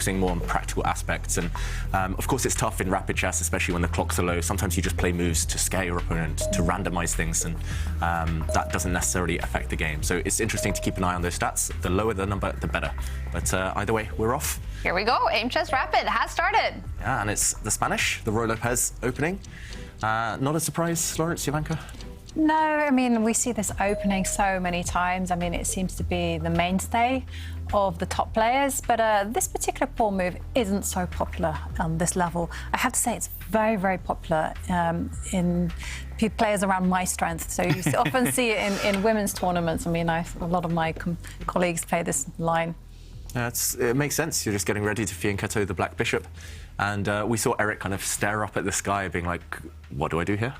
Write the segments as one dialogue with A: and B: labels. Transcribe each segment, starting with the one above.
A: focusing more on practical aspects. And of course, it's tough in rapid chess, especially when the clocks are low. Sometimes you just play moves to scare your opponent, to randomize things, and that doesn't necessarily affect the game. So it's interesting to keep an eye on those stats. The lower the number, the better. But either way, we're off.
B: Here we go. Aimchess Rapid has started.
A: Yeah, and it's the Spanish, the Roy Lopez opening. Not a surprise, Lawrence, Jovanka?
C: No, I mean, we see this opening so many times. I mean, it seems to be the mainstay of the top players, but this particular pawn move isn't so popular on this level. I have to say it's very, very popular in players around my strength. So you often see it in women's tournaments. I mean, a lot of my colleagues play this line.
A: It makes sense. You're just getting ready to fianchetto the black bishop. And we saw Eric kind of stare up at the sky, being like, what do I do here?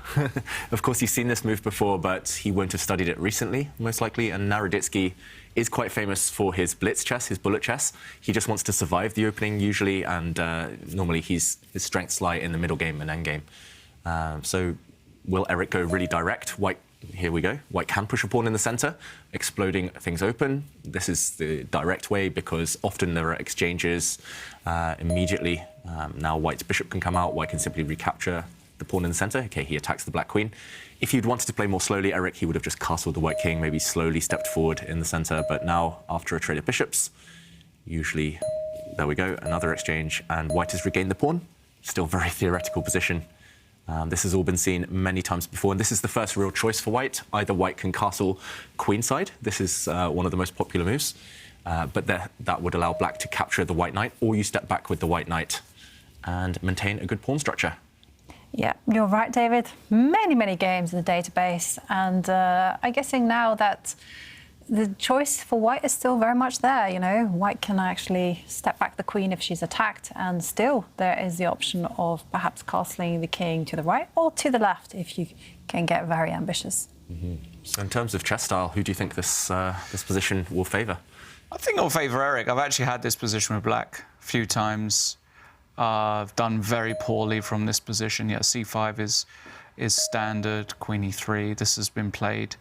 A: Of course, he's seen this move before, but he won't have studied it recently, most likely. And Naroditsky is quite famous for his blitz chess, his bullet chess. He just wants to survive the opening, usually, and normally his strengths lie in the middle game and endgame. So will Eric go really direct? White, here we go. White can push a pawn in the center, exploding things open. This is the direct way because often there are exchanges immediately. Now White's bishop can come out. White can simply recapture the pawn in the center. Okay, he attacks the black queen. If he'd wanted to play more slowly, Eric, he would have just castled the white king, maybe slowly stepped forward in the center. But now, after a trade of bishops, usually, there we go, another exchange, and White has regained the pawn. Still very theoretical position. This has all been seen many times before, and this is the first real choice for White. Either White can castle queenside. This is one of the most popular moves, but that would allow Black to capture the white knight, or you step back with the white knight and maintain a good pawn structure.
C: Yeah, you're right, David. Many, many games in the database, and I'm guessing now that the choice for White is still very much there. You know, White can actually step back the queen if she's attacked, and still there is the option of perhaps castling the king to the right or to the left if you can get very ambitious.
A: Mm-hmm. So in terms of chess style, who do you think this position will favour?
D: I think it'll favour Eric. I've actually had this position with Black a few times. I've done very poorly from this position. Yeah, c5 is standard, queen e3. This has been played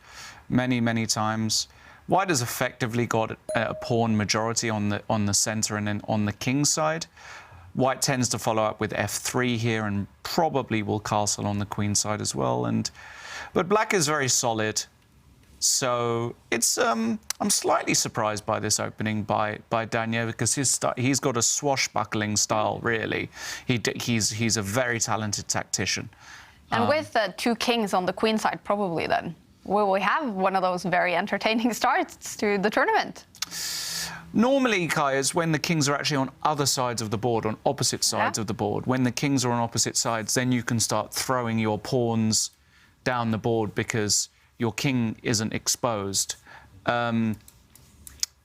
D: many, many times. White has effectively got a pawn majority on the center and then on the king side. White tends to follow up with f3 here and probably will castle on the queen side as well. But Black is very solid. So it's I'm slightly surprised by this opening by Daniel because he's got a swashbuckling style, really. He's a very talented tactician.
B: And with two kings on the queen side, probably then, will we have one of those very entertaining starts to the tournament?
D: Normally, Kai, is when the kings are actually on other sides of the board, on opposite sides of the board. When the kings are on opposite sides, then you can start throwing your pawns down the board because your king isn't exposed.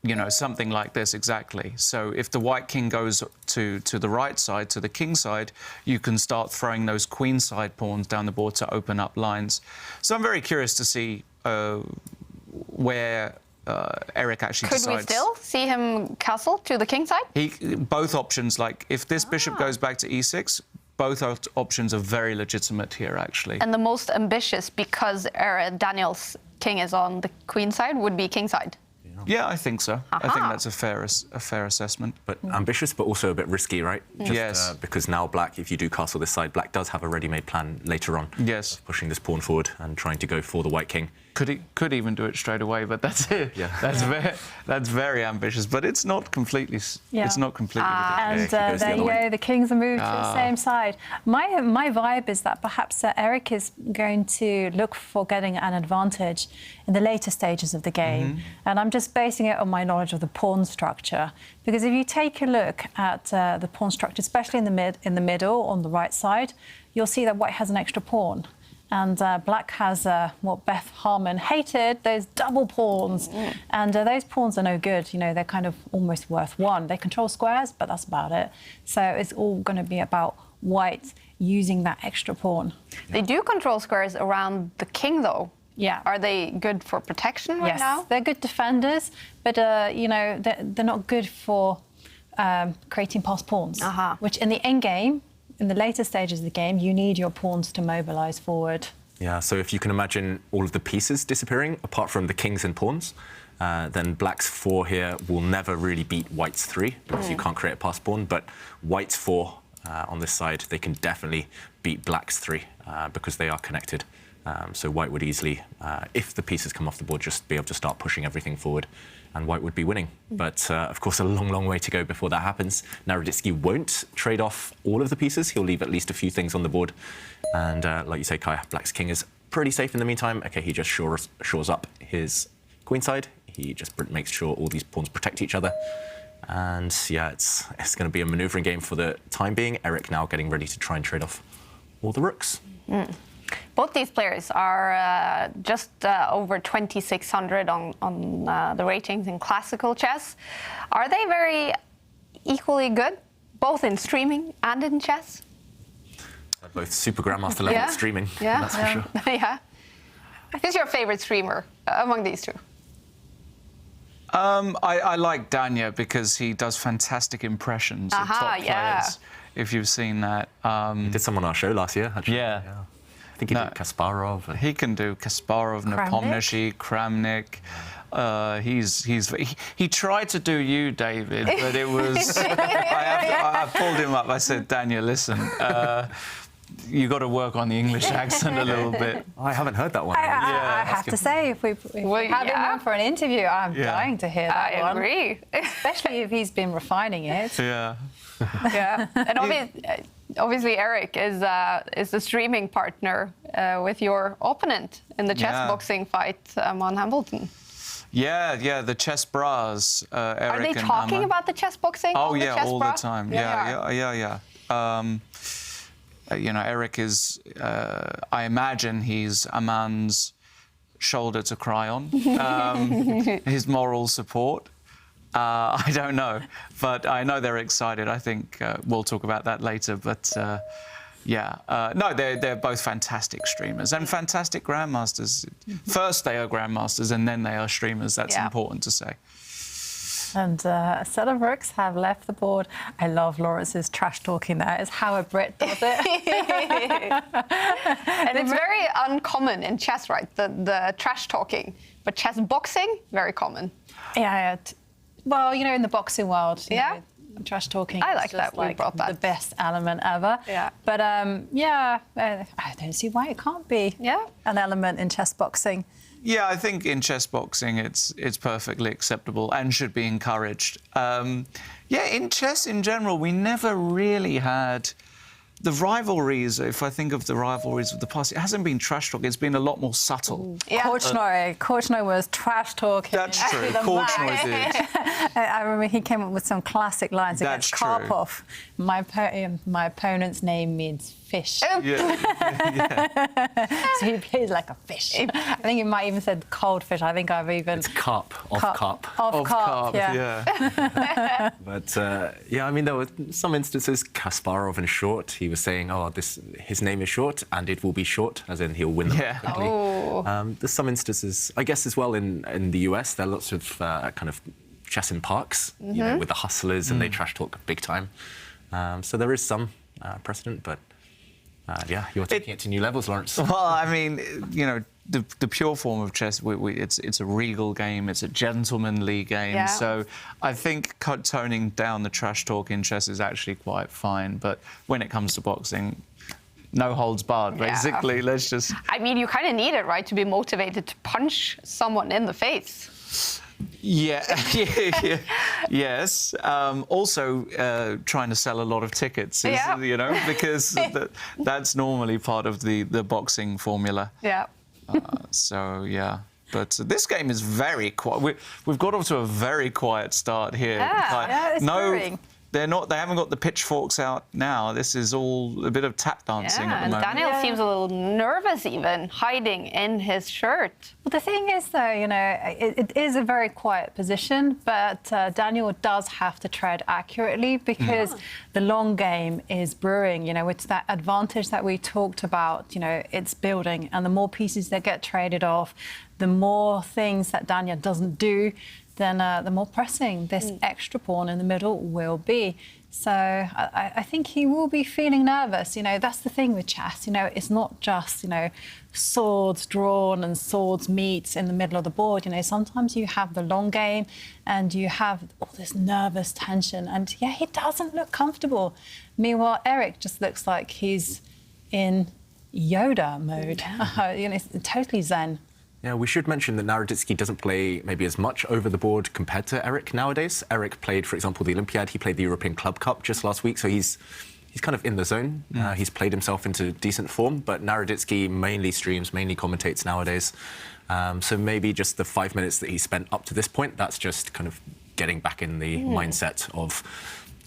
D: You know, something like this, exactly. So if the white king goes to the right side, to the king side, you can start throwing those queen side pawns down the board to open up lines. So I'm very curious to see where Eric actually decides.
B: Could we still see him castle to the king side?
D: Both options, like if this bishop goes back to e6, both options are very legitimate here, actually.
B: And the most ambitious, because Daniel's king is on the queen side, would be king side.
D: Yeah, I think so. I think that's a fair assessment.
A: But ambitious, but also a bit risky, right? Just,
D: yes.
A: Because now Black, if you do castle this side, Black does have a ready-made plan later on.
D: Yes.
A: Pushing this pawn forward and trying to go for the white king.
D: Could even do it straight away, but that's it.
A: Yeah.
D: That's very ambitious, but it's not completely.
C: Yeah.
D: It's not completely.
C: And there you go. The kings are moved to the same side. My vibe is that perhaps Eric is going to look for getting an advantage in the later stages of the game, and I'm just basing it on my knowledge of the pawn structure. Because if you take a look at the pawn structure, especially in the middle on the right side, you'll see that White has an extra pawn. And Black has what Beth Harmon hated, those double pawns. And those pawns are no good. You know, they're kind of almost worth one. They control squares, but that's about it. So it's all going to be about White using that extra pawn.
B: They do control squares around the king, though.
C: Yeah.
B: Are they good for protection right now?
C: Yes, they're good defenders, but, you know, they're not good for creating passed pawns, which in the endgame, in the later stages of the game, you need your pawns to mobilise forward.
A: Yeah, so if you can imagine all of the pieces disappearing, apart from the kings and pawns, Then black's 4 here will never really beat white's 3 because you can't create a pass pawn, but white's 4 on this side, they can definitely beat black's 3 because they are connected. So white would easily, if the pieces come off the board, just be able to start pushing everything forward, and white would be winning. But of course, a long, long way to go before that happens. Naroditsky won't trade off all of the pieces. He'll leave at least a few things on the board. And like you say, Kai, black's king is pretty safe in the meantime. OK, he just shores up his queenside. He just makes sure all these pawns protect each other. And yeah, it's going to be a maneuvering game for the time being. Eric now getting ready to try and trade off all the rooks.
B: Both these players are just over 2,600 on the ratings in classical chess. Are they very equally good, both in streaming and in chess?
A: They're both super grandmaster level at streaming, that's for sure.
B: Yeah. Who's your favorite streamer among these two?
D: I like Daniel because he does fantastic impressions of top players. If you've seen that.
A: He did some on our show last year, actually.
D: Yeah.
A: I think he did Kasparov.
D: He can do Kasparov, Nepomniachtchi, Kramnik. He tried to do you, David, but it was... I pulled him up. I said, Daniel, listen, you got to work on the English accent a little bit.
A: I haven't heard that one.
C: I have to say, if we had him on for an interview, I'm dying to hear that one.
B: I agree.
C: Especially if he's been refining it.
D: Yeah.
B: Yeah. And obviously, Eric is the streaming partner with your opponent in the chess boxing fight on Hambleton.
D: Yeah, the chess bras. Eric
B: Are they
D: and
B: talking
D: Amma.
B: about the chess boxing?
D: Oh,
B: on
D: yeah,
B: the chess
D: all
B: bra?
D: the time. Yeah. You know, Eric is, I imagine he's Aman's shoulder to cry on, his moral support. I don't know, but I know they're excited. I think we'll talk about that later, but no, they're both fantastic streamers and fantastic grandmasters. First they are grandmasters and then they are streamers. That's important to say.
C: And a set of rooks have left the board. I love Lawrence's trash talking. That is how a Brit does it.
B: And it's very uncommon in chess, right? The trash talking. But chess boxing, very common.
C: Yeah. Well, you know, in the boxing world, you know, trash talking
B: I like
C: is just
B: that we brought that.
C: the best element ever.
B: Yeah.
C: But I don't see why it can't be an element in chess boxing.
D: Yeah, I think in chess boxing it's perfectly acceptable and should be encouraged. In chess in general, we never really had the rivalries. If I think of the rivalries of the past, it hasn't been trash talk. It's been a lot more subtle.
B: Yeah.
C: Korchnoi was trash talking.
D: That's true. Korchnoi did.
C: I remember he came up with some classic lines
D: That's
C: against
D: true.
C: Karpov. My opponent's name means fish. So he plays like a fish. I think he might even said cold fish. I think I've even...
A: It's carp, carp.
C: Of carp, yeah.
A: But, I mean, there were some instances, Kasparov in short, he was saying, his name is short, and it will be short, as in he'll win them quickly. There's some instances, I guess, as well in the US, there are lots of kind of chess in parks, you know, with the hustlers, and they trash talk big time. So there is some precedent, but you're taking it to new levels, Lawrence.
D: Well, I mean, you know, the pure form of chess, it's a regal game, it's a gentlemanly game.
B: Yeah.
D: So I think toning down the trash talk in chess is actually quite fine. But when it comes to boxing, no holds barred, basically. Let's just...
B: I mean, you kind of need it, right, to be motivated to punch someone in the face.
D: Yes. Also, trying to sell a lot of tickets, you know, because that's normally part of the boxing formula.
B: Yeah.
D: But this game is very quiet. We've got off to a very quiet start here.
C: It's boring.
D: They haven't got the pitchforks out now. This is all a bit of tap dancing at the moment.
B: And Daniel seems a little nervous even, hiding in his shirt.
C: Well, the thing is, though, you know, it is a very quiet position, but Daniel does have to tread accurately because the long game is brewing. You know, it's that advantage that we talked about, you know, it's building. And the more pieces that get traded off, the more things that Daniel doesn't do, then the more pressing this extra pawn in the middle will be. So I think he will be feeling nervous. You know, that's the thing with chess. You know, it's not just, you know, swords drawn and swords meet in the middle of the board. You know, sometimes you have the long game and you have all this nervous tension. And yeah, he doesn't look comfortable. Meanwhile, Eric just looks like he's in Yoda mode. You know, it's totally zen.
A: Yeah, we should mention that Naroditsky doesn't play maybe as much over the board compared to Eric nowadays. Eric played, for example, the Olympiad. He played the European Club Cup just last week, so he's kind of in the zone. He's played himself into decent form, but Naroditsky mainly streams, mainly commentates nowadays. So maybe just the 5 minutes that he spent up to this point, that's just kind of getting back in the mindset of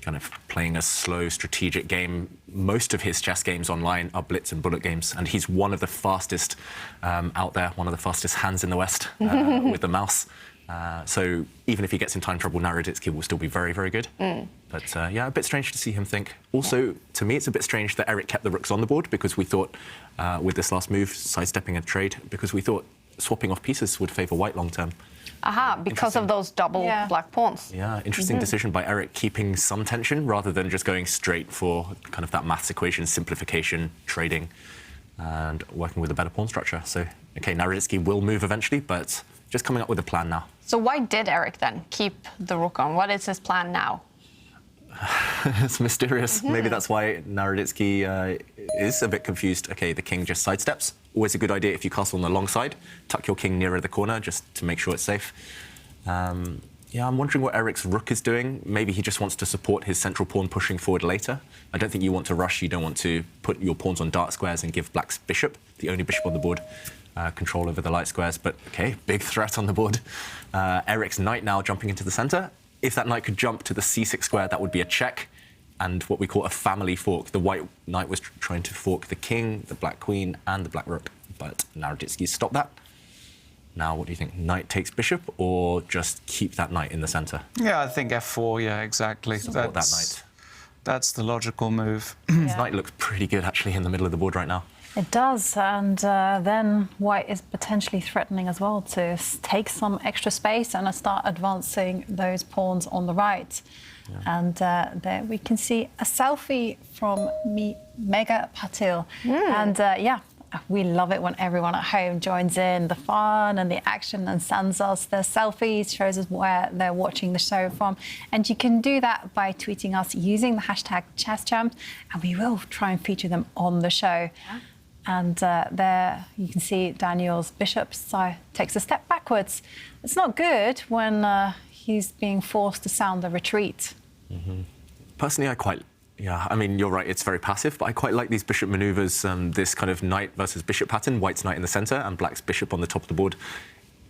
A: kind of playing a slow, strategic game. Most of his chess games online are blitz and bullet games, and he's one of the fastest out there, one of the fastest hands in the West with the mouse. So even if he gets in time trouble, Naroditsky will still be very, very good. But yeah, a bit strange to see him think. Also, to me, it's a bit strange that Eric kept the rooks on the board, because we thought, with this last move, sidestepping a trade, because we thought swapping off pieces would favour white long term.
B: Aha, because of those double black pawns.
A: Yeah, interesting decision by Eric, keeping some tension rather than just going straight for kind of that maths equation, simplification, trading, and working with a better pawn structure. So, OK, Naroditsky will move eventually, but just coming up with a plan now.
B: So why did Eric then keep the rook on? What is his plan now?
A: It's mysterious. Maybe that's why Naroditsky is a bit confused. OK, the king just sidesteps. Always a good idea if you castle on the long side. Tuck your king nearer the corner just to make sure it's safe. Yeah, I'm wondering what Eric's rook is doing. Maybe he just wants to support his central pawn pushing forward later. I don't think you want to rush. You don't want to put your pawns on dark squares and give black's bishop, the only bishop on the board, control over the light squares. But OK, big threat on the board. Eric's knight now jumping into the centre. If that knight could jump to the c6 square, that would be a check and what we call a family fork. The white knight was trying to fork the king, the black queen, and the black rook, but Naroditsky stopped that. Now, what do you think? Knight takes bishop, or just keep that knight in the centre?
D: Yeah, I think f4, yeah, exactly.
A: Support that knight.
D: That's the logical move.
A: His knight looks pretty good, actually, in the middle of the board right now.
C: It does, and then white is potentially threatening as well to take some extra space and start advancing those pawns on the right. Yeah. And there we can see a selfie from Mega Patil. And yeah, we love it when everyone at home joins in, the fun and the action, and sends us their selfies, shows us where they're watching the show from. And you can do that by tweeting us using the hashtag #ChessChamp, and we will try and feature them on the show. Yeah. And there you can see Daniel's bishop takes a step backwards. It's not good when he's being forced to sound the retreat.
A: Personally, I mean, you're right, it's very passive, but I quite like these bishop manoeuvres, this kind of knight versus bishop pattern, white's knight in the centre and black's bishop on the top of the board.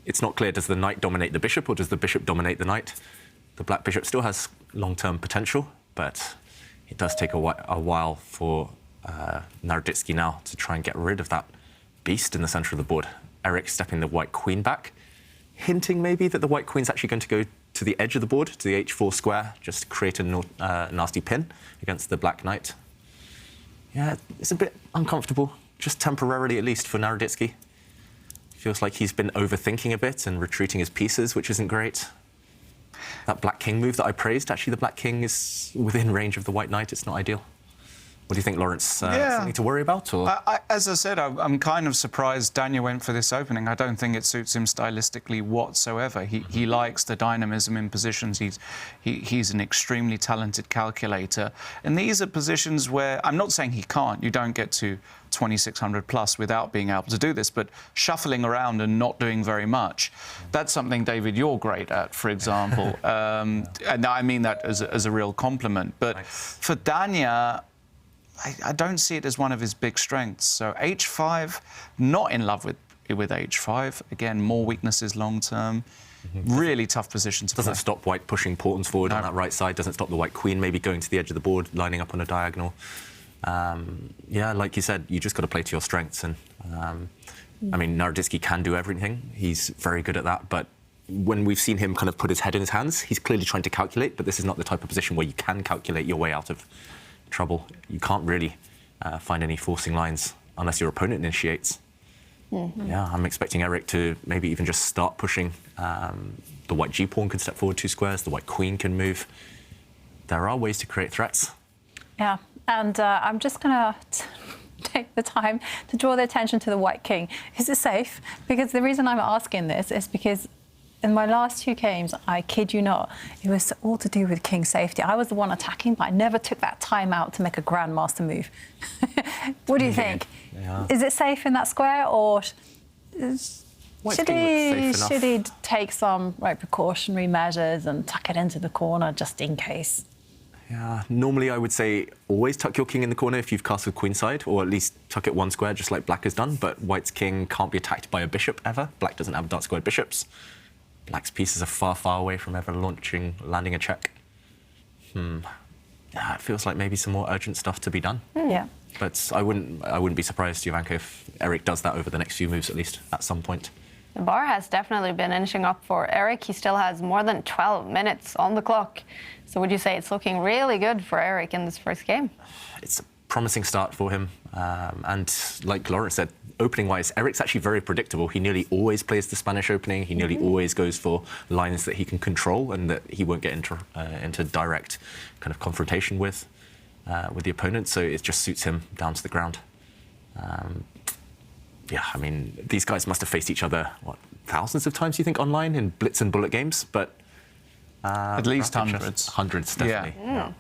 A: It's not clear, does the knight dominate the bishop or does the bishop dominate the knight? The black bishop still has long-term potential, but it does take a while for Naroditsky now to try and get rid of that beast in the centre of the board. Eric stepping the white queen back, hinting maybe that the white queen's actually going to go to the edge of the board, to the h4 square, just to create a nasty pin against the black knight. Yeah, it's a bit uncomfortable, just temporarily at least for Naroditsky. Feels like he's been overthinking a bit and retreating his pieces, which isn't great. That black king move that I praised, actually the black king is within range of the white knight. It's not ideal. What do you think, Lawrence? Something to worry about? Or?
D: As I said, I'm kind of surprised Daniel went for this opening. I don't think it suits him stylistically whatsoever. He likes the dynamism in positions. He's an extremely talented calculator. And these are positions where, I'm not saying he can't, you don't get to 2600 plus without being able to do this, but shuffling around and not doing very much, that's something, David, you're great at, for example. And I mean that as a real compliment. But for Daniel, I don't see it as one of his big strengths. So h5, not in love with h5. Again, more weaknesses long term. Really tough position to play.
A: Doesn't stop white pushing pawns forward on that right side. Doesn't stop the white queen maybe going to the edge of the board, lining up on a diagonal. Yeah, like you said, you just got to play to your strengths. And I mean, Naroditsky can do everything. He's very good at that. But when we've seen him kind of put his head in his hands, he's clearly trying to calculate. But this is not the type of position where you can calculate your way out of trouble. You can't really find any forcing lines unless your opponent initiates. Yeah, I'm expecting Eric to maybe even just start pushing. The white g-pawn can step forward 2 squares, the white queen can move. There are ways to create threats.
C: Yeah, and I'm just going to take the time to draw the attention to the white king. Is it safe? Because the reason I'm asking this is because in my last 2 games, I kid you not, it was all to do with king safety. I was the one attacking, but I never took that time out to make a grandmaster move. What do you think?
A: Yeah.
C: Is it safe in that square, or should he take some precautionary measures and tuck it into the corner just in case?
A: Yeah, normally I would say always tuck your king in the corner if you've castled queenside, or at least tuck it 1 square, just like black has done. But white's king can't be attacked by a bishop ever. Black doesn't have dark squared bishops. Black's pieces are far, far away from ever landing a check. Yeah, it feels like maybe some more urgent stuff to be done.
C: Yeah.
A: But I wouldn't be surprised, Jovanka, if Eric does that over the next few moves, at least at some point.
B: The bar has definitely been inching up for Eric. He still has more than 12 minutes on the clock. So would you say it's looking really good for Eric in this first game?
A: It's a promising start for him. And like Lawrence said, opening-wise, Eric's actually very predictable. He nearly always plays the Spanish opening. He nearly always goes for lines that he can control and that he won't get into direct kind of confrontation with the opponent. So it just suits him down to the ground. Yeah, I mean, these guys must have faced each other, what, thousands of times, you think, online in blitz and bullet games? But
D: at least
A: rapid
D: hundreds.
A: Chess, hundreds, definitely. Yeah.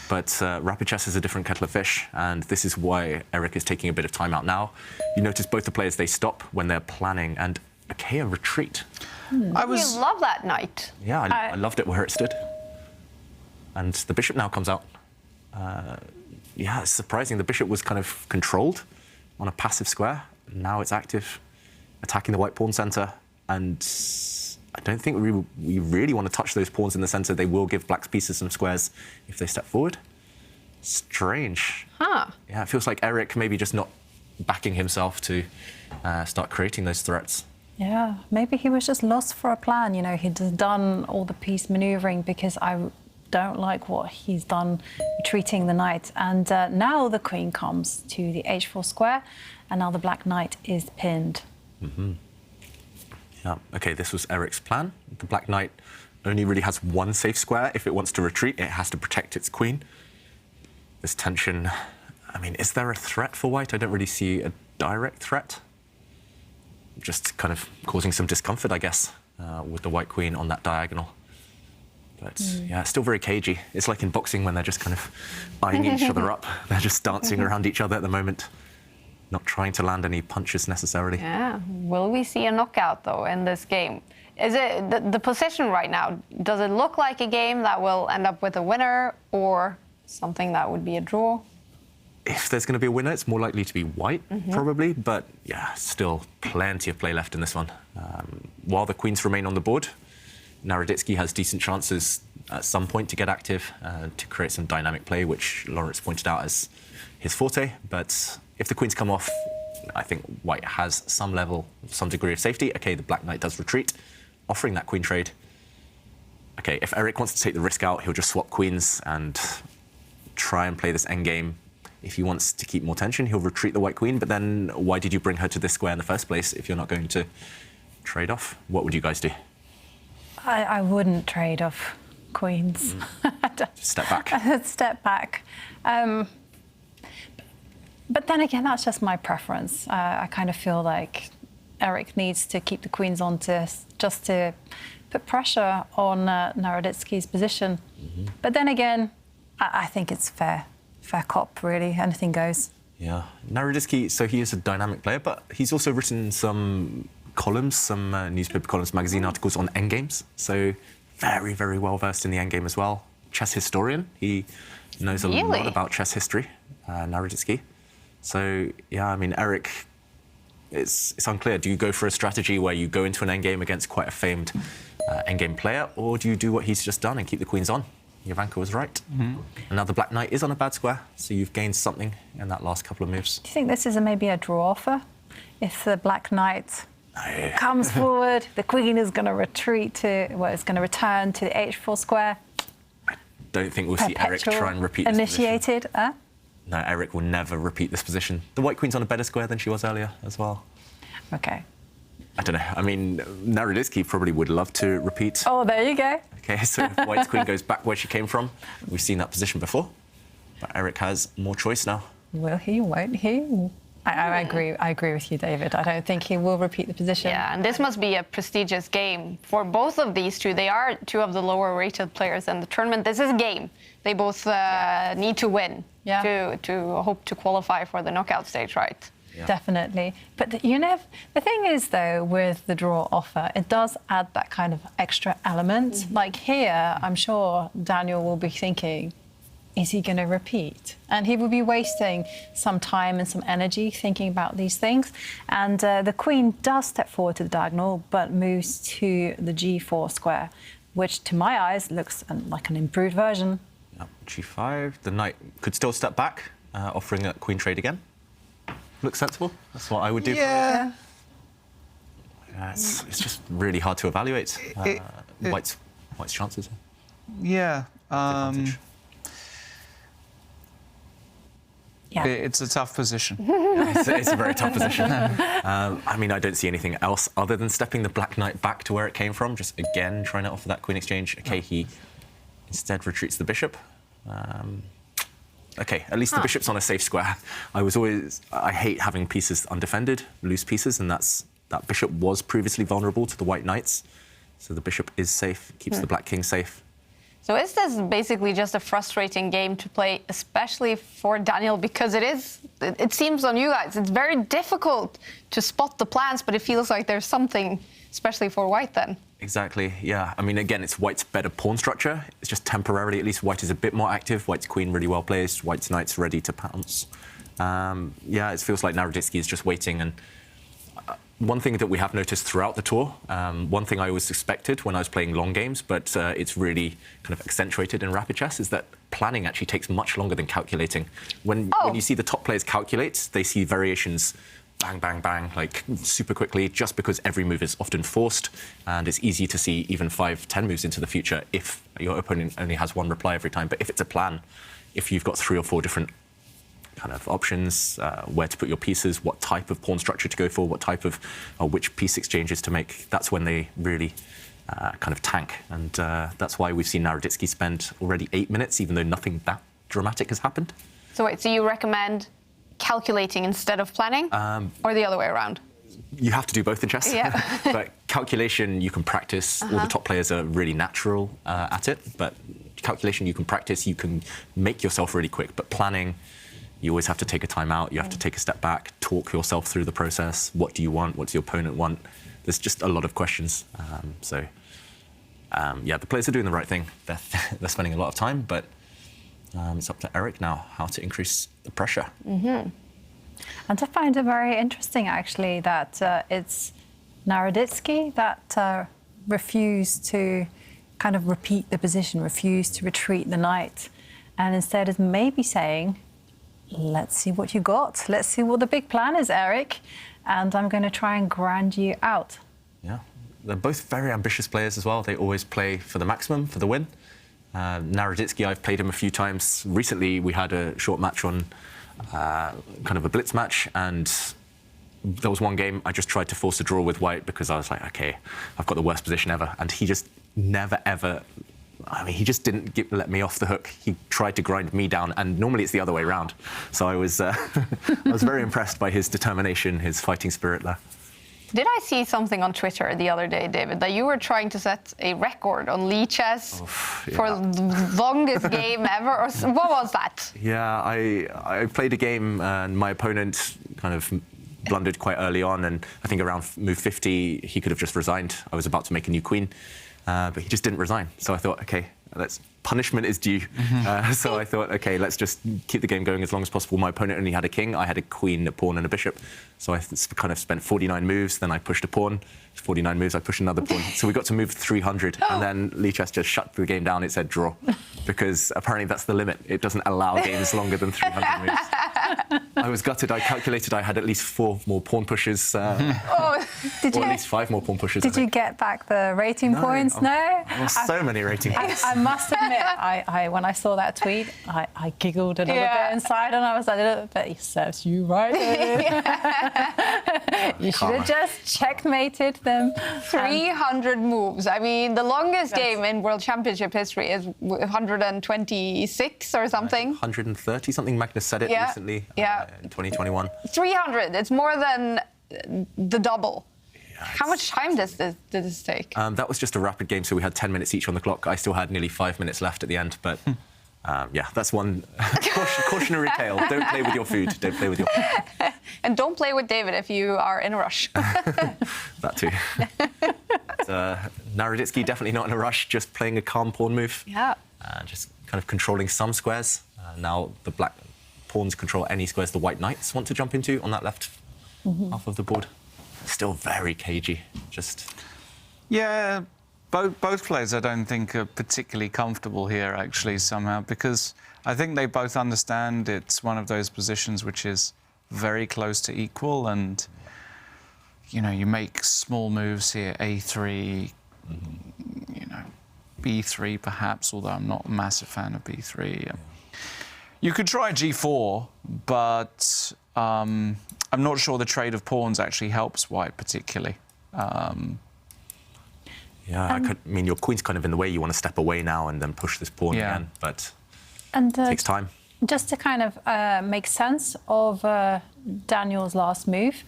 A: But rapid chess is a different kettle of fish, and this is why Eric is taking a bit of time out now. You notice both the players, they stop when they're planning, and okay, a retreat.
B: You love that knight.
A: Yeah, I loved it where it stood. And the bishop now comes out. Yeah, it's surprising. The bishop was kind of controlled on a passive square. Now it's active, attacking the white pawn center. And I don't think we really want to touch those pawns in the center. They will give black's pieces some squares if they step forward. Strange.
B: Huh.
A: Yeah, it feels like Eric maybe just not backing himself to start creating those threats.
C: Yeah, maybe he was just lost for a plan. You know, he'd done all the piece maneuvering because I don't like what he's done, retreating the knight. And now the queen comes to the h4 square, and now the black knight is pinned.
A: Yeah, okay, this was Eric's plan. The black knight only really has 1 safe square. If it wants to retreat, it has to protect its queen. This tension, I mean, is there a threat for white? I don't really see a direct threat. Just kind of causing some discomfort, I guess, with the white queen on that diagonal. But yeah, it's still very cagey. It's like in boxing when they're just kind of eyeing each other up. They're just dancing around each other at the moment, not trying to land any punches necessarily.
B: Yeah. Will we see a knockout, though, in this game? Is it the position right now, does it look like a game that will end up with a winner or something that would be a draw?
A: If there's going to be a winner, it's more likely to be white, probably. But yeah, still plenty of play left in this one. While the queens remain on the board, Naroditsky has decent chances at some point to get active, to create some dynamic play, which Lawrence pointed out as his forte. But if the queens come off, I think white has some degree of safety. Okay, the black knight does retreat, offering that queen trade. Okay, if Eric wants to take the risk out, he'll just swap queens and try and play this endgame. If he wants to keep more tension, he'll retreat the white queen. But then why did you bring her to this square in the first place if you're not going to trade off? What would you guys do?
C: I wouldn't trade off queens.
A: Step back.
C: Step back. But then again, that's just my preference. I kind of feel like Eric needs to keep the queens on just to put pressure on Naroditsky's position. But then again, I think it's fair cop, really. Anything goes.
A: Yeah. Naroditsky, so he is a dynamic player, but he's also written some columns, some newspaper columns, magazine articles on endgames. So very, very well versed in the endgame as well. Chess historian. He knows a lot about chess history, Naroditsky. So yeah, I mean, Eric, it's unclear. Do you go for a strategy where you go into an endgame against quite a famed endgame player, or do you do what he's just done and keep the queens on? Jovanka was right. And now the black knight is on a bad square, so you've gained something in that last couple of moves.
C: Do you think this is maybe a draw offer? If the black knight comes forward, the queen is going to retreat to, well, it's going to return to the h4 square.
A: I don't think we'll see Eric try and repeat this
C: initiated.
A: No, Eric will never repeat this position. The white queen's on a better square than she was earlier as well.
C: Okay.
A: I don't know. I mean, Naroditsky probably would love to repeat.
C: Oh, there you go.
A: Okay, so if White's queen goes back where she came from, we've seen that position before. But Eric has more choice now.
C: Will he? Won't he? I agree with you, David. I don't think he will repeat the position.
B: Yeah, and this must be a prestigious game for both of these two. They are two of the lower-rated players in the tournament. This is a game. They both need to win to hope to qualify for the knockout stage, right?
C: Yeah. Definitely. But the thing is, though, with the draw offer, it does add that kind of extra element. Mm-hmm. Like here, I'm sure Daniel will be thinking, is he going to repeat? And he will be wasting some time and some energy thinking about these things. And the queen does step forward to the diagonal, but moves to the g4 square, which to my eyes looks like an improved version.
A: Yep. G5. The knight could still step back, offering a queen trade again. Looks sensible. That's what I would do.
D: Yeah.
A: It's just really hard to evaluate White's chances.
D: Yeah.
C: Yeah.
D: It's a tough position.
A: It's a very tough position. I mean, I don't see anything else other than stepping the black knight back to where it came from, just again trying to offer that queen exchange. Okay, he instead retreats the bishop. Okay, at least the bishop's on a safe square. I hate having pieces undefended, loose pieces, and that bishop was previously vulnerable to the white knights. So the bishop is safe, keeps the black king safe.
B: So is this basically just a frustrating game to play, especially for Daniel, because it seems on you guys, it's very difficult to spot the plans, but it feels like there's something, especially for White then.
A: Exactly, yeah. I mean, again, it's White's better pawn structure. It's just temporarily, at least White is a bit more active. White's queen really well placed. White's knight's ready to pounce. Yeah, it feels like Naroditsky is just waiting. And one thing that we have noticed throughout the tour, one thing I always suspected when I was playing long games, but it's really kind of accentuated in rapid chess, is that planning actually takes much longer than calculating. When you see the top players calculate, they see variations bang, bang, bang, like super quickly, just because every move is often forced, and it's easy to see even 5-10 moves into the future if your opponent only has one reply every time. But if it's a plan, if you've got 3 or 4 different kind of options, where to put your pieces, what type of pawn structure to go for, what type of which piece exchanges to make, that's when they really kind of tank. And that's why we've seen Naroditsky spend already 8 minutes, even though nothing that dramatic has happened.
B: So wait, so you recommend calculating instead of planning, or the other way around?
A: You have to do both in chess.
B: Yeah.
A: But calculation, you can practice. All the top players are really natural at it. But calculation, you can practice. You can make yourself really quick. But planning, you always have to take a time out. You have to take a step back, talk yourself through the process. What do you want? What does your opponent want? There's just a lot of questions. Yeah, the players are doing the right thing. They're spending a lot of time, but it's up to Eric now how to increase the pressure.
C: Mm-hmm. And I find it very interesting, actually, that it's Naroditsky that refused to kind of repeat the position, refused to retreat the knight, and instead is maybe saying, let's see what you got. Let's see what the big plan is, Eric, and I'm going to try and grind you out.
A: Yeah, they're both very ambitious players as well. They always play for the maximum, for the win. Naroditsky, I've played him a few times. Recently, we had a short match on kind of a blitz match, and there was one game I just tried to force a draw with White because I was like, okay, I've got the worst position ever. And he just never, ever, I mean, he just didn't let me off the hook. He tried to grind me down, and normally it's the other way around. So I was, I was very impressed by his determination, his fighting spirit there.
B: Did I see something on Twitter the other day, David, that you were trying to set a record on Lee chess for the longest game ever? Or what was that?
A: Yeah, I played a game and my opponent kind of blundered quite early on, and I think around move 50 he could have just resigned. I was about to make a new queen, but he just didn't resign. So I thought, okay, punishment is due. So I thought, okay, let's just keep the game going as long as possible. My opponent only had a king. I had a queen, a pawn, and a bishop. So I kind of spent 49 moves. Then I pushed a pawn. 49 moves, I pushed another pawn. So we got to move 300. And then Lee Chess just shut the game down. It said draw. Because apparently that's the limit. It doesn't allow games longer than 300 moves. I was gutted. I calculated I had at least 4 more pawn pushes.
B: Oh,
C: Did
A: or
C: you?
A: at least 5 more pawn pushes.
C: Did you get back the rating points?
A: Oh,
C: No.
A: oh, so many rating points.
C: I must admit, I when I saw that tweet, I giggled a little
B: Yeah.
C: bit inside, and I was like, "But he serves you right. You should have just checkmated them."
B: 300 moves. I mean, the longest game in World Championship history is 126 or something.
A: 130 something. Magnus said it
B: Yeah,
A: recently.
B: yeah.
A: In 2021.
B: 300. It's more than the double. How much time did this take?
A: That was just a rapid game, so we had 10 minutes each on the clock. I still had nearly 5 minutes left at the end, but yeah, that's one cautionary tale. Don't play with your food. Don't play with your food.
B: And don't play with David if you are in a rush.
A: That too. Naroditsky definitely not in a rush, just playing a calm pawn move.
B: Yeah.
A: Just kind of controlling some squares. Now the black pawns control any squares the white knights want to jump into on that left half of the board. Still very cagey. Just
D: Yeah, both players I don't think are particularly comfortable here, actually, somehow, because I think they both understand it's one of those positions which is very close to equal, and, you know, you make small moves here, A3, you know, B3 perhaps, although I'm not a massive fan of B3. You could try G4, but I'm not sure the trade of pawns actually helps white particularly.
A: yeah, I mean, your queen's kind of in the way. You want to step away now and then push this pawn
D: Yeah.
A: again, but
C: And
A: it takes time.
C: just to kind of make sense of Daniel's last move.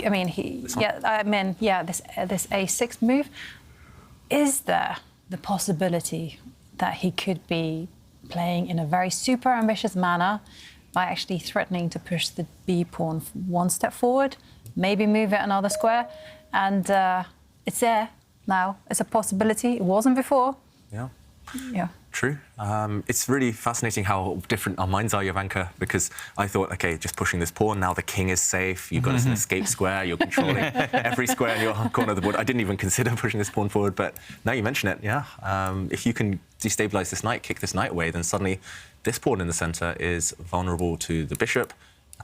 C: I mean, this A6 move. Is there the possibility that he could be playing in a very super ambitious manner by actually threatening to push the B pawn 1 step forward, maybe move it another square, and it's there now. It's a possibility. It wasn't before.
A: Yeah.
C: Yeah.
A: True. It's really fascinating how different our minds are, Jovanka, because I thought, OK, just pushing this pawn, now the king is safe, you've got an escape square, you're controlling every square in your corner of the board. I didn't even consider pushing this pawn forward, but now you mention it, yeah. If you can destabilise this knight, kick this knight away, then suddenly this pawn in the centre is vulnerable to the bishop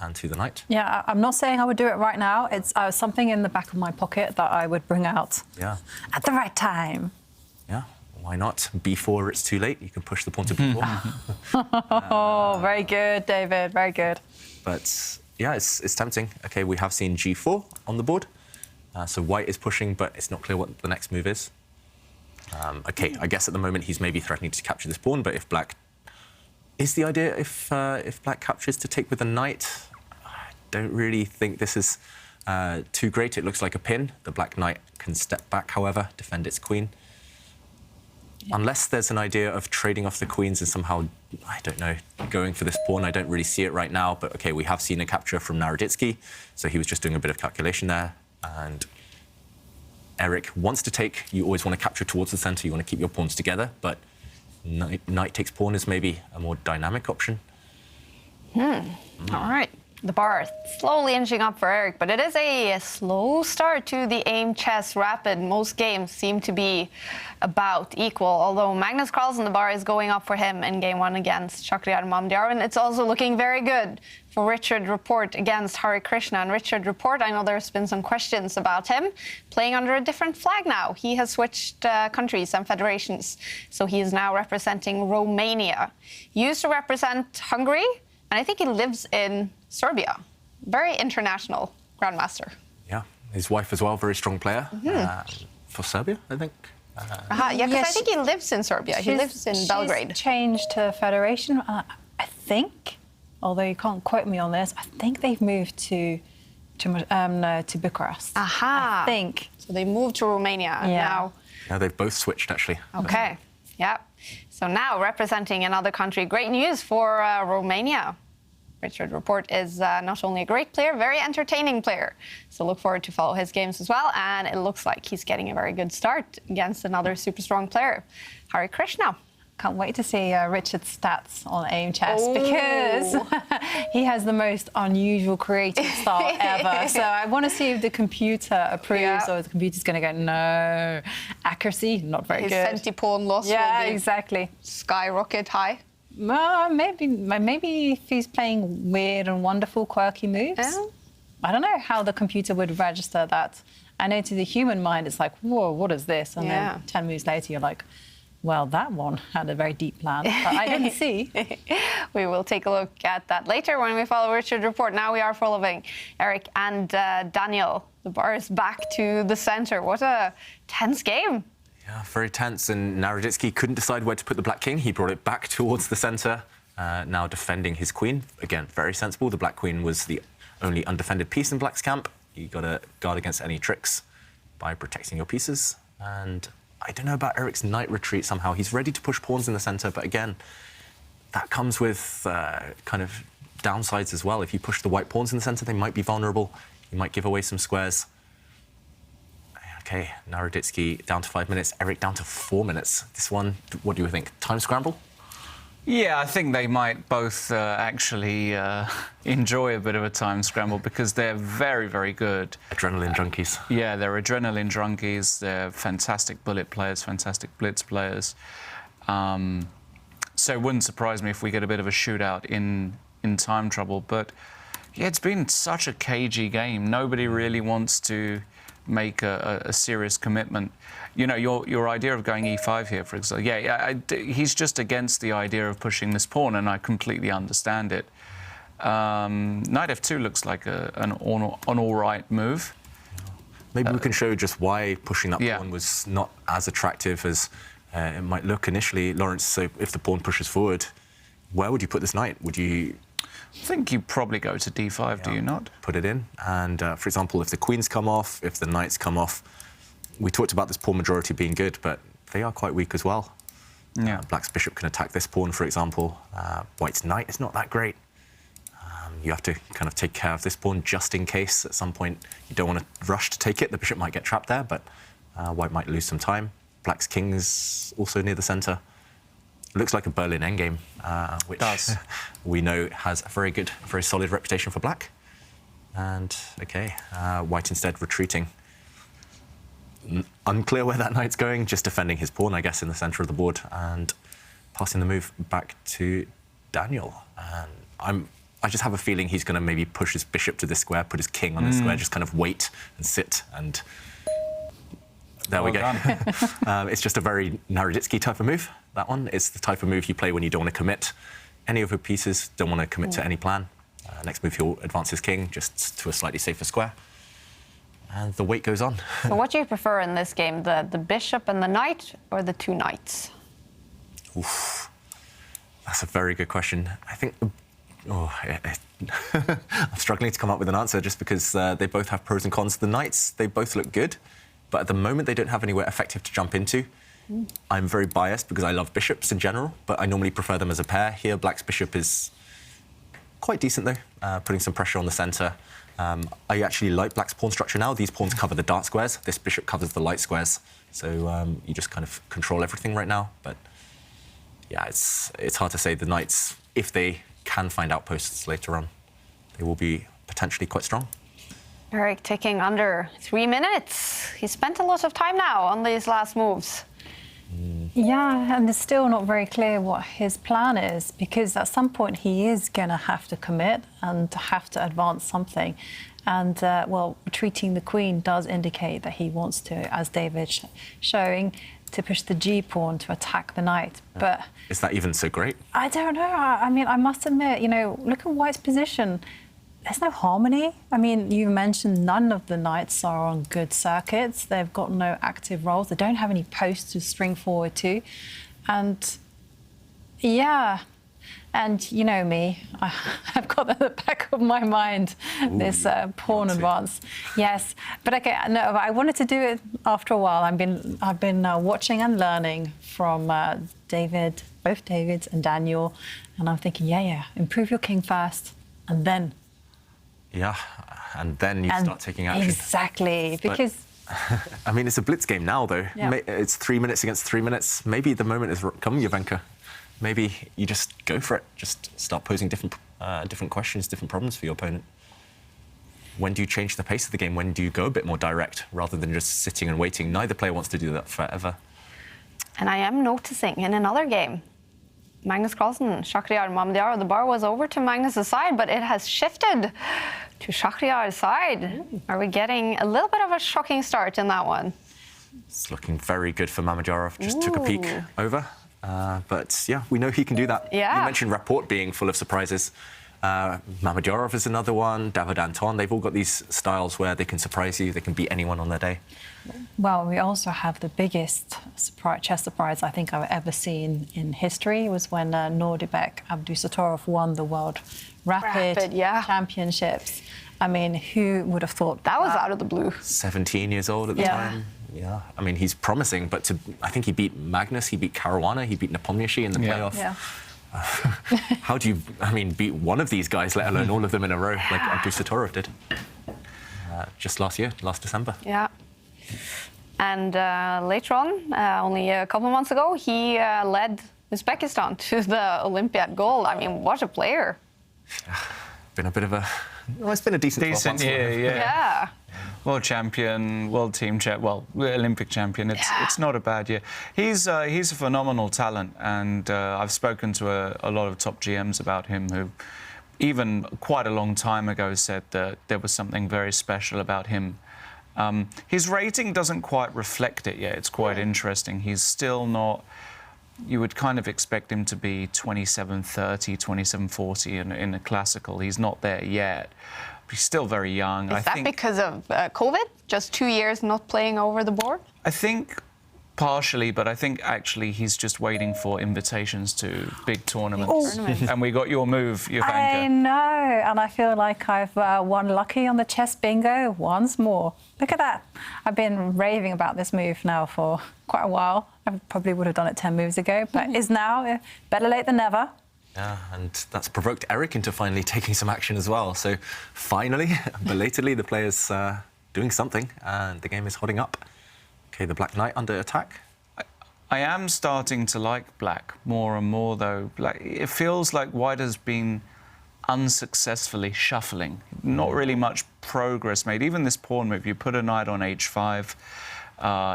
A: and to the knight.
C: Yeah, I'm not saying I would do it right now. It's something in the back of my pocket that I would bring out at the right time.
A: Yeah. Why not? B4, it's too late. You can push the pawn to B4.
C: Oh, very good, David. Very good.
A: But yeah, it's tempting. OK, we have seen G4 on the board. So white is pushing, but it's not clear what the next move is. OK, I guess at the moment he's maybe threatening to capture this pawn, but if black... Is the idea if black captures to take with a knight? I don't really think this is too great. It looks like a pin. The black knight can step back, however, defend its queen. Unless there's an idea of trading off the queens and somehow, I don't know, going for this pawn. I don't really see it right now, but OK, we have seen a capture from Naroditsky, so he was just doing a bit of calculation there. And Eric wants to take. You always want to capture towards the centre. You want to keep your pawns together, but knight takes pawn is maybe a more dynamic option.
B: All right. The bar is slowly inching up for Eric, but it is a slow start to the Aimchess Rapid. Most games seem to be about equal, although Magnus Carlsen, the bar is going up for him in game 1 against Shakhriyar Mamdiarvan. It's also looking very good for Richard Rapport against Hari Krishna. And Richard Rapport, I know there's been some questions about him playing under a different flag now. He has switched countries and federations, so he is now representing Romania. He used to represent Hungary, and I think he lives in Serbia. Very international grandmaster.
A: Yeah, his wife as well, very strong player for Serbia, I think.
B: Yeah, because I think he lives in Serbia. He lives in Belgrade.
C: She's changed to federation, I think, although you can't quote me on this, I think they've moved to Bucharest.
B: Aha.
C: I think.
B: So they moved to Romania and now...
A: Yeah, they've both switched, actually.
B: Okay, yeah. So now representing another country, great news for Romania. Richard Rapport is not only a great player, very entertaining player. So look forward to follow his games as well. And it looks like he's getting a very good start against another super strong player, Hari Krishna.
C: Can't wait to see Richard's stats on Aimchess because he has the most unusual creative style ever. So I want to see if the computer approves or the computer's going to go, no. Accuracy, not very good.
B: His centi pawn loss will be
C: exactly.
B: skyrocket high.
C: Maybe if he's playing weird and wonderful, quirky moves.
B: Yeah.
C: I don't know how the computer would register that. I know to the human mind, it's like, whoa, what is this? And then 10 moves later, you're like, well, that one had a very deep plan that I didn't see.
B: We will take a look at that later when we follow Richard's report. Now we are following Eric and Daniel. The bar is back to the center. What a tense game.
A: Yeah, very tense, and Naroditsky couldn't decide where to put the black king. He brought it back towards the centre, now defending his queen. Again, very sensible. The black queen was the only undefended piece in black's camp. You got to guard against any tricks by protecting your pieces. And I don't know about Eric's knight retreat somehow. He's ready to push pawns in the centre, but again, that comes with kind of downsides as well. If you push the white pawns in the centre, they might be vulnerable. You might give away some squares. OK, Naroditsky down to 5 minutes, Eric down to 4 minutes. This one, what do you think? Time scramble?
D: Yeah, I think they might both actually enjoy a bit of a time scramble because they're very, very good.
A: Adrenaline junkies.
D: Yeah, they're adrenaline junkies. They're fantastic bullet players, fantastic blitz players. So it wouldn't surprise me if we get a bit of a shootout in time trouble. But yeah, it's been such a cagey game. Nobody really wants to make a serious commitment. You know, your idea of going e5 here, for example, he's just against the idea of pushing this pawn, and I completely understand it. Knight f2 looks like an all right move.
A: Maybe we can show just why pushing that pawn was not as attractive as it might look initially. Lawrence, so if the pawn pushes forward, where would you put this knight? Would you...
D: I think you probably go to d5, do you not?
A: Put it in. And, for example, if the queens come off, if the knights come off, we talked about this pawn majority being good, but they are quite weak as well.
D: Yeah.
A: Black's bishop can attack this pawn, for example. White's knight is not that great. You have to kind of take care of this pawn just in case at some point you don't want to rush to take it. The bishop might get trapped there, but White might lose some time. Black's king is also near the centre. Looks like a Berlin endgame, which we know has a very good, very solid reputation for Black. And, OK, White instead retreating. Unclear where that knight's going, just defending his pawn, I guess, in the centre of the board, and passing the move back to Daniel. And I just have a feeling he's going to maybe push his bishop to this square, put his king on this square, just kind of wait and sit, and there we go. It's just a very Naroditsky type of move, that one. It's the type of move you play when you don't want to commit any of your pieces, don't want to commit to any plan. Next move, he'll advance his king just to a slightly safer square. And the wait goes on.
B: So what do you prefer in this game, the bishop and the knight, or the two knights?
A: Oof. That's a very good question. I think... I'm struggling to come up with an answer just because they both have pros and cons. The knights, they both look good, but at the moment they don't have anywhere effective to jump into. I'm very biased because I love bishops in general, but I normally prefer them as a pair. Here, Black's bishop is quite decent, though, putting some pressure on the centre. I actually like Black's pawn structure now. These pawns cover the dark squares. This bishop covers the light squares. So you just kind of control everything right now. But yeah, it's hard to say. The knights, if they can find outposts later on, they will be potentially quite strong.
B: Eric taking under 3 minutes. He spent a lot of time now on these last moves.
C: Yeah, and it's still not very clear what his plan is, because at some point he is going to have to commit and have to advance something. And, well, retreating the queen does indicate that he wants to, as David's showing, to push the g-pawn to attack the knight. But
A: is that even so great?
C: I don't know. I mean, I must admit, you know, look at White's position. There's no harmony. I mean, you mentioned none of the knights are on good circuits. They've got no active roles. They don't have any posts to string forward to. And, yeah, and you know me, I've got at the back of my mind this pawn advance. Yes, but okay, no, I wanted to do it after a while. I've been watching and learning from David, both Davids and Daniel, and I'm thinking, yeah, improve your king first, and then...
A: Yeah, and then you start taking action.
C: Exactly, because...
A: I mean, it's a blitz game now, though.
C: Yeah.
A: It's 3 minutes against 3 minutes. Maybe the moment is coming, Jovanka. Maybe you just go for it. Just start posing different questions, different problems for your opponent. When do you change the pace of the game? When do you go a bit more direct rather than just sitting and waiting? Neither player wants to do that forever.
B: And I am noticing in another game, Magnus Carlsen, Shakhriyar Mamdiyar. The bar was over to Magnus's side, but it has shifted to Shakhriyar's side. Are we getting a little bit of a shocking start in that one?
A: It's looking very good for Mamedyarov. Just took a peek over. But yeah, we know he can do that.
B: Yeah.
A: You mentioned Rapport being full of surprises. Mamedyarov is another one. David Anton. They've all got these styles where they can surprise you. They can beat anyone on their day.
C: Well, we also have the biggest chess surprise I think I've ever seen in history was when Naroditsky Abdusattorov won the World Rapid Championships. I mean, who would have thought
B: that was out of the blue?
A: 17 years old at the time. Yeah, I mean, he's promising, but I think he beat Magnus, he beat Caruana, he beat Nepomniachtchi in the playoff.
C: Yeah.
A: How do you, beat one of these guys, let alone all of them in a row, like Abdusattorov did just last December.
B: Yeah. And later on, only a couple of months ago, he led Uzbekistan to the Olympiad gold. I mean, what a player.
A: Been a bit of a... Well, it's been a decent 12 months.
B: Yeah.
D: World champion, world team Olympic champion. It's not a bad year. He's a phenomenal talent, and I've spoken to a lot of top GMs about him who, even quite a long time ago, said that there was something very special about him. His rating doesn't quite reflect it yet. It's quite interesting. He's still not... You would kind of expect him to be 27-30, 27-40 in a classical. He's not there yet. He's still very young.
B: Is that because of COVID? Just 2 years not playing over the board?
D: I think partially, but I think actually he's just waiting for invitations to big tournaments. And we got your move, Jovanka.
C: I know, and I feel like I've won lucky on the chess bingo once more. Look at that. I've been raving about this move now for quite a while. I probably would have done it 10 moves ago, but is now better late than never.
A: Yeah, and that's provoked Eric into finally taking some action as well. So finally, belatedly, the player's doing something, and the game is holding up. OK, the Black Knight under attack.
D: I am starting to like Black more and more, though. It feels like White has been unsuccessfully shuffling. Not really much progress made. Even this pawn move, you put a knight on h5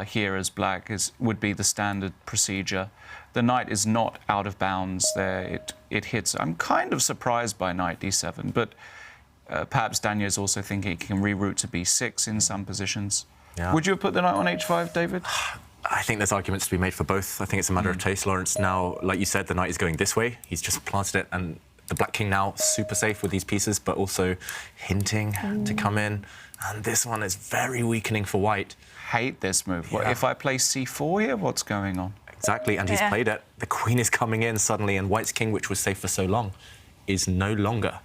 D: here as Black would be the standard procedure. The knight is not out of bounds there. It hits. I'm kind of surprised by knight d7, but perhaps Daniel is also thinking he can reroute to b6 in some positions. Yeah. Would you have put the knight on h5, David?
A: I think there's arguments to be made for both. I think it's a matter of taste, Lawrence. Now, like you said, the knight is going this way. He's just planted it, and the Black King now super safe with these pieces, but also hinting to come in. And this one is very weakening for White.
D: Hate this move. Yeah. What, if I play c4 here, what's going on?
A: Exactly, and he's played it. The queen is coming in suddenly, and White's king, which was safe for so long, is no longer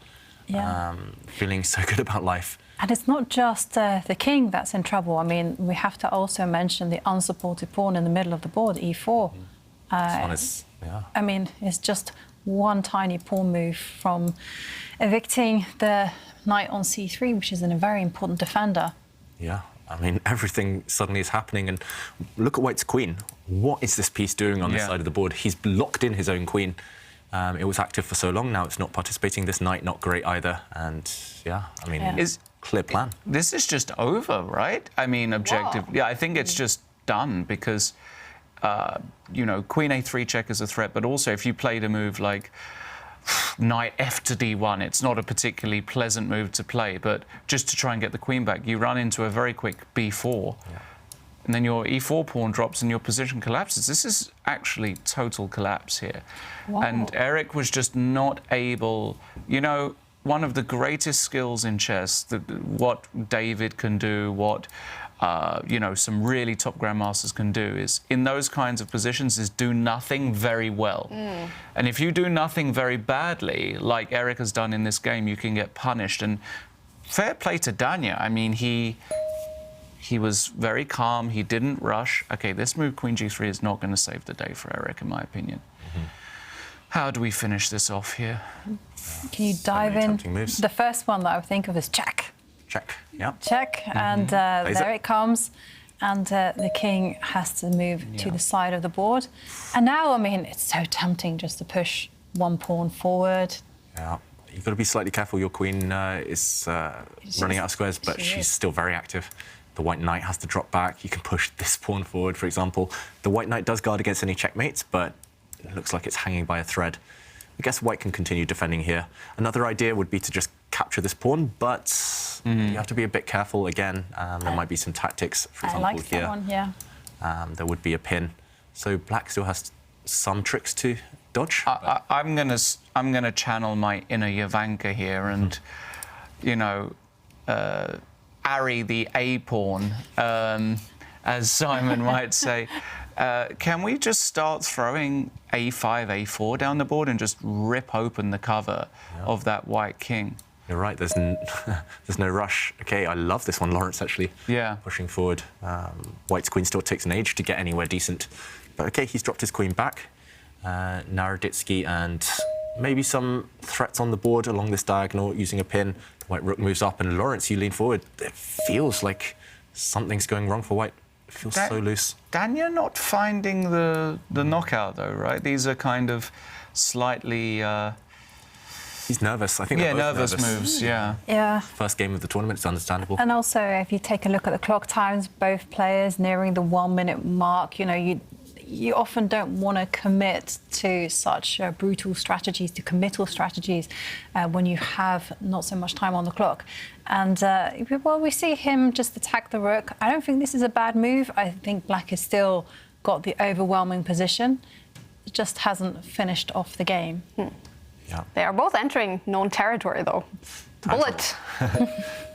A: feeling so good about life.
C: And it's not just the king that's in trouble. I mean, we have to also mention the unsupported pawn in the middle of the board, e4.
A: This one is,
C: I mean, it's just one tiny pawn move from evicting the knight on c3, which is a very important defender.
A: Yeah, I mean, everything suddenly is happening. And look at White's queen. What is this piece doing on this side of the board? He's locked in his own queen. It was active for so long, now it's not participating. This knight, not great either. And, I mean, clear plan.
D: This is just over, right? I mean, objectively. Yeah, I think it's just done because, you know, queen a3 check is a threat, but also if you played a move like knight f to d1, it's not a particularly pleasant move to play, but just to try and get the queen back, you run into a very quick b4. Yeah. And then your e4 pawn drops and your position collapses. This is actually total collapse here. Wow. And Eric was just not able, you know, one of the greatest skills in chess, what David can do, what, you know, some really top grandmasters can do is, in those kinds of positions, is do nothing very well. And if you do nothing very badly, like Eric has done in this game, you can get punished. And fair play to Daniel. I mean, he was very calm. He didn't rush. OK, this move, queen g3, is not going to save the day for Eric, in my opinion. How do we finish this off here?
C: Can you dive in? The first one that I would think of is check.
A: Check, yeah.
C: Check, and there it comes. And the king has to move to the side of the board. And now, I mean, it's so tempting just to push one pawn forward.
A: Yeah, you've got to be slightly careful. Your queen is running out of squares, but she's still very active. The white knight has to drop back. You can push this pawn forward, for example. The white knight does guard against any checkmates, but It looks like it's hanging by a thread. I guess white can continue defending here. Another idea would be to just capture this pawn, but you have to be a bit careful again. There might be some tactics, for example,
C: I like
A: here.
C: that one, yeah.
A: There would be a pin. So black still has some tricks to dodge.
D: I'm gonna channel my inner Jovanka here and, you know, array the A pawn, as Simon might say. Can we just start throwing A5, A4 down the board and just rip open the cover of that white king?
A: You're right, there's no rush. OK, I love this one, Lawrence, actually.
D: Yeah.
A: Pushing forward. White's queen still takes an age to get anywhere decent. But OK, he's dropped his queen back. Naroditsky and maybe some threats on the board along this diagonal using a pin. The white rook moves up, and Lawrence, you lean forward. It feels like something's going wrong for white. It feels so loose.
D: Dan, you're not finding the knockout, though, right? These are kind of slightly...
A: He's nervous. I think
D: yeah,
A: they're both
D: nervous moves, yeah.
C: Yeah.
A: First game of the tournament, it's understandable.
C: And also, if you take a look at the clock times, both players nearing the 1 minute mark, you know, you often don't want to commit to such brutal strategies, to committal strategies, when you have not so much time on the clock. And, well, we see him just attack the rook. I don't think this is a bad move. I think black has still got the overwhelming position. It just hasn't finished off the game.
A: Yeah.
B: They are both entering known territory, though. Bullet.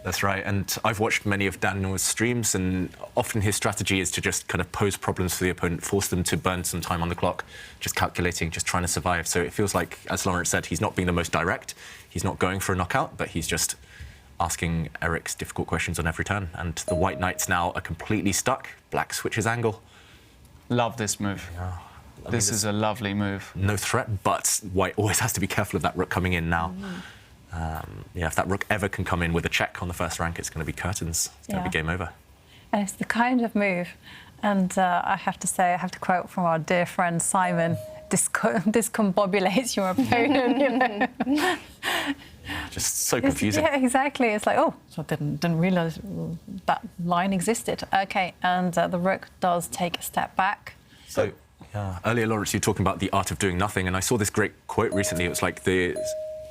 A: That's right. And I've watched many of Daniel's streams, and often his strategy is to just kind of pose problems for the opponent, force them to burn some time on the clock, just calculating, just trying to survive. So it feels like, as Lawrence said, he's not being the most direct. He's not going for a knockout, but he's just asking Eric's difficult questions on every turn. And the white knights now are completely stuck. Black switches angle.
D: Love this move.
A: Yeah.
D: This is a lovely move.
A: No threat, but white always has to be careful of that rook coming in now. Yeah, if that rook ever can come in with a check on the first rank, it's going to be curtains. It's going to be game over.
C: And it's the kind of move, and I have to say, I have to quote from our dear friend Simon, discombobulates your opponent, you know.
A: Just so confusing.
C: Yeah, exactly. It's like, oh, so I didn't realise that line existed. OK, and the rook does take a step back.
A: So, yeah, earlier, Lawrence, you were talking about the art of doing nothing, and I saw this great quote recently. It was like the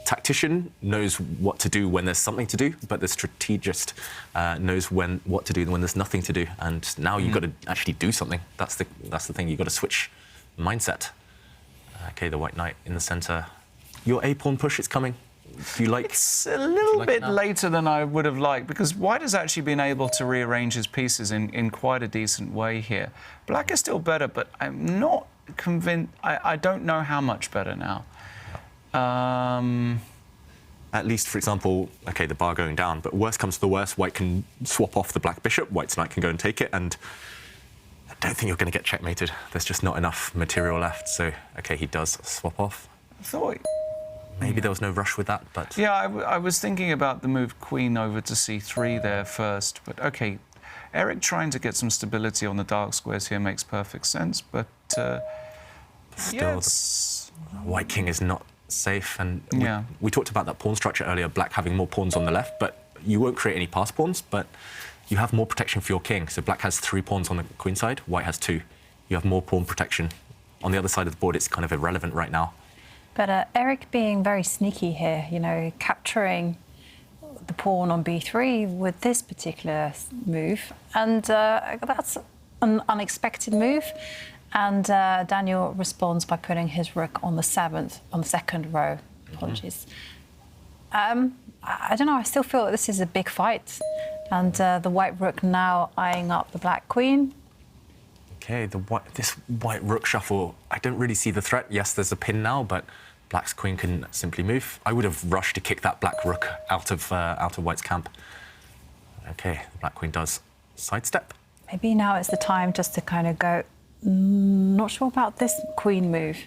A: tactician knows what to do when there's something to do, but the strategist knows what to do when there's nothing to do. And now you've got to actually do something. That's the thing. You've got to switch mindset. OK, the white knight in the centre. Your A-pawn push, it's coming. Do you like...
D: It's a little bit later than I would have liked, because white has actually been able to rearrange his pieces in quite a decent way here. Black is still better, but I'm not convinced... I don't know how much better now.
A: At least, for example, OK, the bar going down, but worst comes to the worst, white can swap off the black bishop, white's knight can go and take it, and I don't think you're going to get checkmated. There's just not enough material left, so, OK, he does swap off.
D: I thought...
A: Maybe there was no rush with that, but...
D: Yeah, I was thinking about the move queen over to c3 there first, but OK, Eric trying to get some stability on the dark squares here makes perfect sense, but...
A: Still, the white king is not safe, and we talked about that pawn structure earlier, black having more pawns on the left, but you won't create any pass pawns, but you have more protection for your king. So black has 3 pawns on the queen side, white has 2. You have more pawn protection. On the other side of the board, it's kind of irrelevant right now.
C: But Eric being very sneaky here, you know, capturing the pawn on b3 with this particular move, and that's an unexpected move. And Daniel responds by putting his rook on the second row. Apologies. I don't know. I still feel that this is a big fight, and the white rook now eyeing up the black queen.
A: OK, this white rook shuffle, I don't really see the threat. Yes, there's a pin now, but black's queen can simply move. I would have rushed to kick that black rook out of white's camp. OK, the black queen does sidestep.
C: Maybe now it's the time just to kind of go, not sure about this queen move.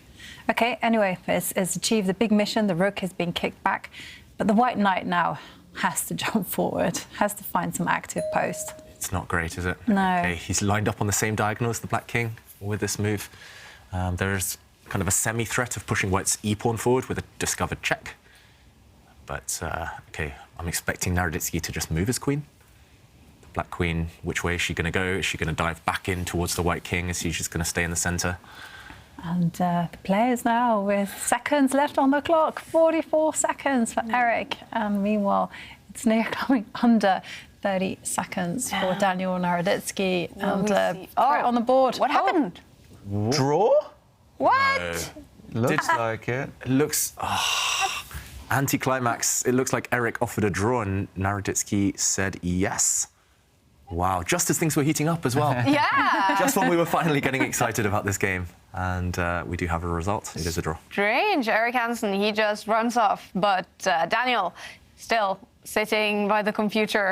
C: OK, anyway, it's achieved the big mission. The rook has been kicked back, but the white knight now has to jump forward, has to find some active post.
A: It's not great, is it?
C: No.
A: OK, he's lined up on the same diagonal as the black king with this move. There's kind of a semi-threat of pushing white's e-pawn forward with a discovered check. But, OK, I'm expecting Naroditsky to just move his queen. The black queen, which way is she going to go? Is she going to dive back in towards the white king? Is she just going to stay in the centre?
C: And the players now with seconds left on the clock, 44 seconds for Eric. And meanwhile, it's near coming under 30 seconds for Daniel Naroditsky. And right on the board.
B: What happened?
D: Draw?
B: What?
D: Looks like it.
A: It looks anticlimax. It looks like Eric offered a draw and Naroditsky said yes. Wow, just as things were heating up as well.
B: Yeah.
A: Just when we were finally getting excited about this game. And we do have a result. It is a draw.
B: Strange. Eric Hansen, he just runs off. But Daniel, still sitting by the computer,